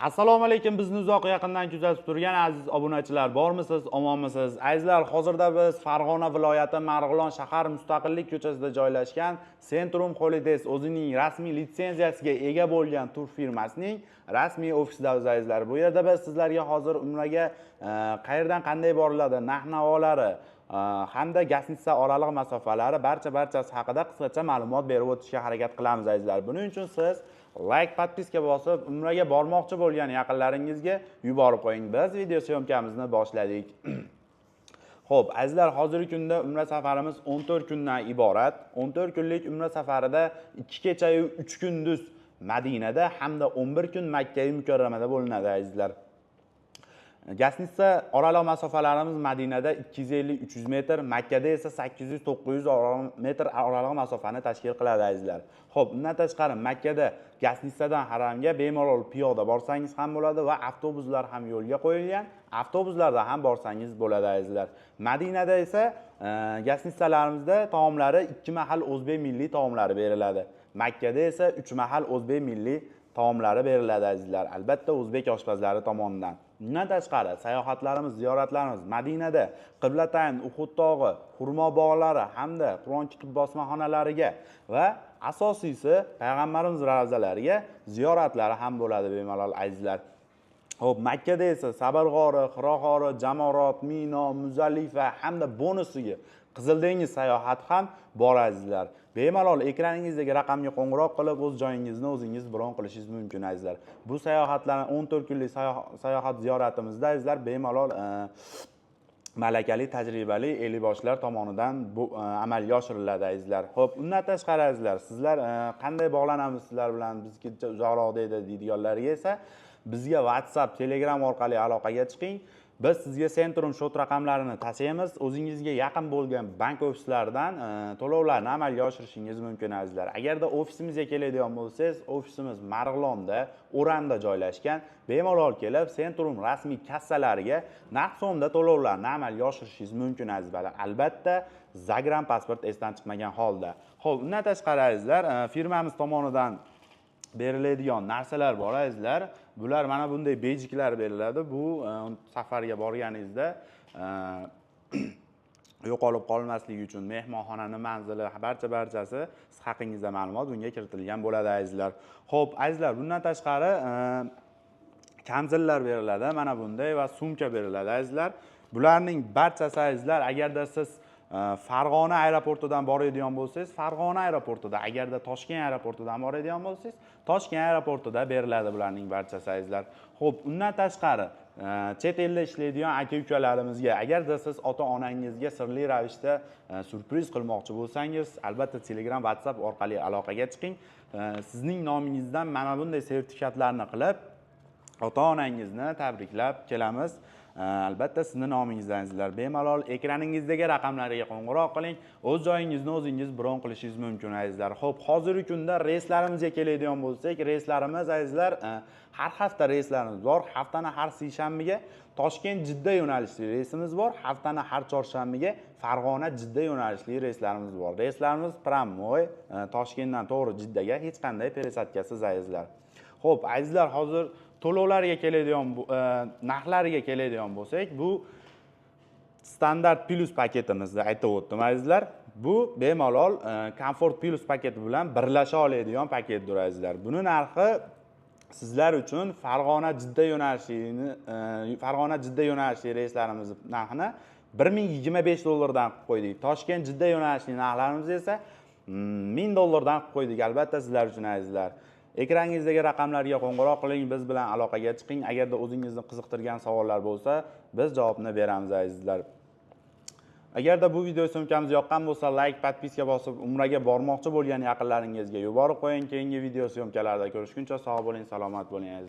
Assalomu alaykum, bizni uzoq yaqindan kuzatib turgan aziz obunachilar bormisiz, omonmisiz? Azizlar, hozirda biz Farg'ona viloyati Marg'ilon shahar Mustaqillik ko'chasida joylashgan Centrum Holidays o'zining rasmiy litsenziyasiga ega bo'lgan tur firmasining rasmiy ofisida azizlar. Bu yerda biz sizlarga hozir umraga qayerdan qanday boriladi, narx-navolari hamda gastnitsa oraliq masofalari barchasi haqida qisqacha ma'lumot berib o'tishga harakat qilamiz azizlar. Buning uchun siz like, podpiska bosib, umraga bormoqchi bo'lgan yaqinlaringizga yuborib qo'ying. Biz video syomkamizni boshladik. Xo'p, azizlar, hozirgi kunda umra safarimiz 14 kundan iborat. 14 kunlik umra safarida 2 kecha 3 kunduz Madinada hamda 11 kun Makka mukarramada bo'linadi azizlar. Gastnitsa oraliq masofalarimiz Madinada 250-300 metr, Makkada esa 800-900 metr oraliq masofani tashkil qiladi azizlar. Xo'p, undan tashqari Makkada gastnitsadan haramga bemalol piyoda borsangiz ham bo'ladi va avtobuslar ham yo'lga qo'yilgan. Avtobuslarda ham borsangiz bo'ladi azizlar. Madinada esa gastnitsalarimizda taomlari 2 mahal o'zbek milliy taomlari beriladi. Makkada esa 3 mahal o'zbek milliy taomlari beriladi azizlar. Albatta o'zbek oshpazlari tomonidan. Bundan tashqari sayohatlarimiz, ziyoratlarimiz Madinada Qiblatayn, Uhud tog'i, Xurmo bog'lari hamda Qur'on kitib bosmaxonalariga va asosiysi payg'ambarimiz ravzalariga ziyoratlari ham bo'ladi bemalol azizlar. Xo'p, Makkada esa Sabr g'ori, Hiro g'ori, Jamorot, Mino, Muzdalifa hamda bonusiga Qizil dengiz sayohati ham bor azizlar. Bemalol ekraningizdagi raqamga qo'ng'iroq qilib o'z joyingizni o'zingiz bron qilishingiz mumkin azizlar. Bu sayohatlarni 14 kunlik sayohat ziyoratimizda azizlar bemalol malakali, tajribali eliboshlar tomonidan bu amalga oshiriladi azizlar. Xo'p, undan tashqari azizlar, sizlar qanday bog'lanamiz sizlar bilan bizga uzoqroq deydiganlarga esa bizga WhatsApp, Telegram orqali aloqaga chiqing. Biz sizga Centrum shot raqamlarini tashlaymiz. O'zingizga yaqin bo'lgan bank ofislaridan to'lovlarni amalga oshirishingiz mumkin azizlar. Agarda ofisimizga keladigan bo'lsangiz, ofisimiz Marg'ilonda, O'ramda joylashgan. Bemalol kelib, Centrum rasmiy kassalariga naqd so'mda to'lovlarni amalga oshirishingiz mumkin azizlar. Albatta, Zagram pasport esdan chiqmagan holda. Xo'p, undan tashqari azizlar, firmamiz tomonidan beriladigan narsalar bor azizlar. Bular mana bunday bejiklar beriladi. Bu safarga borganingizda yo'qolib qolmasligi uchun mehmonxonani manzili barchasi siz haqingizda ma'lumot bunga kiritilgan bo'ladi azizlar. Xo'p, azizlar, bundan tashqari kamzillar beriladi. Mana bunday va sumka beriladi azizlar. Bularning barchasi azizlar, agarda siz Farg'ona aeroportidan boradigan bo'lsangiz, Farg'ona aeroportida, agarda Toshkent aeroportidan boradigan bo'lsangiz, Toshkent aeroportida beriladi bularning barchasi azizlar. Xo'p, undan tashqari chet elda ishlaydigan aka-ukalarimizga, agarda siz ota-onangizga sirli ravishda surpriz qilmoqchi bo'lsangiz, albatta Telegram, WhatsApp orqali aloqaga chiqing. Sizning nomingizdan mana bunday sertifikatlarni qilib, ota-onangizni tabriklab kelamiz. Albatta sizni nomingizdan azizlar. Bemalol ekraningizdagi raqamlarga qo'ng'iroq qiling. O'z joyingizni o'zingiz bron qilishingiz mumkin azizlar. Xo'p, hozirgi kunda reyslarimizga keladigan bo'lsak, reyslarimiz azizlar har hafta reyslarimiz bor. Haftani har seshanbaga Toshkent-Jidda yo'nalishli reysimiz bor. Haftani har chorshanbaga Farg'ona-Jidda yo'nalishli reyslarimiz bor. Reyslarimiz Prammoy, Toshkentdan to'g'ri Jiddaga hech qanday peresadkasiz azizlar. Xo'p, azizlar, hozir to'lovlarga keladigan narxlariga keladigan bo'lsak, bu standart plus paketimizni aytib o'tdim azizlar. Bu bemalol Comfort Plus paketi bilan birlasha oladigan paketdir azizlar. Buni narxi sizlar uchun Farg'ona-Jidda yo'nalishli reyslarimiz narxini 1025 dollardan qilib qo'ydik. Toshkent-Jidda yo'nalishli narxlarimiz esa $1000 dan qilib qo'ydik. Albatta sizlar uchun azizlar. Ekraningizdagi raqamlarga qo'ng'iroq qiling, biz bilan aloqaga chiqing. Agarda o'zingizni qiziqtirgan savollar bo'lsa, biz javobni beramiz azizlar. Agarda bu video syomkamiz yoqqan bo'lsa, like, podpiska bosib, umraga bormoqchi bo'lgan yaqinlaringizga yuborib qo'ying. Keyingi video syomkalarda ko'rishguncha sog' bo'ling, salomat bo'ling azizlar.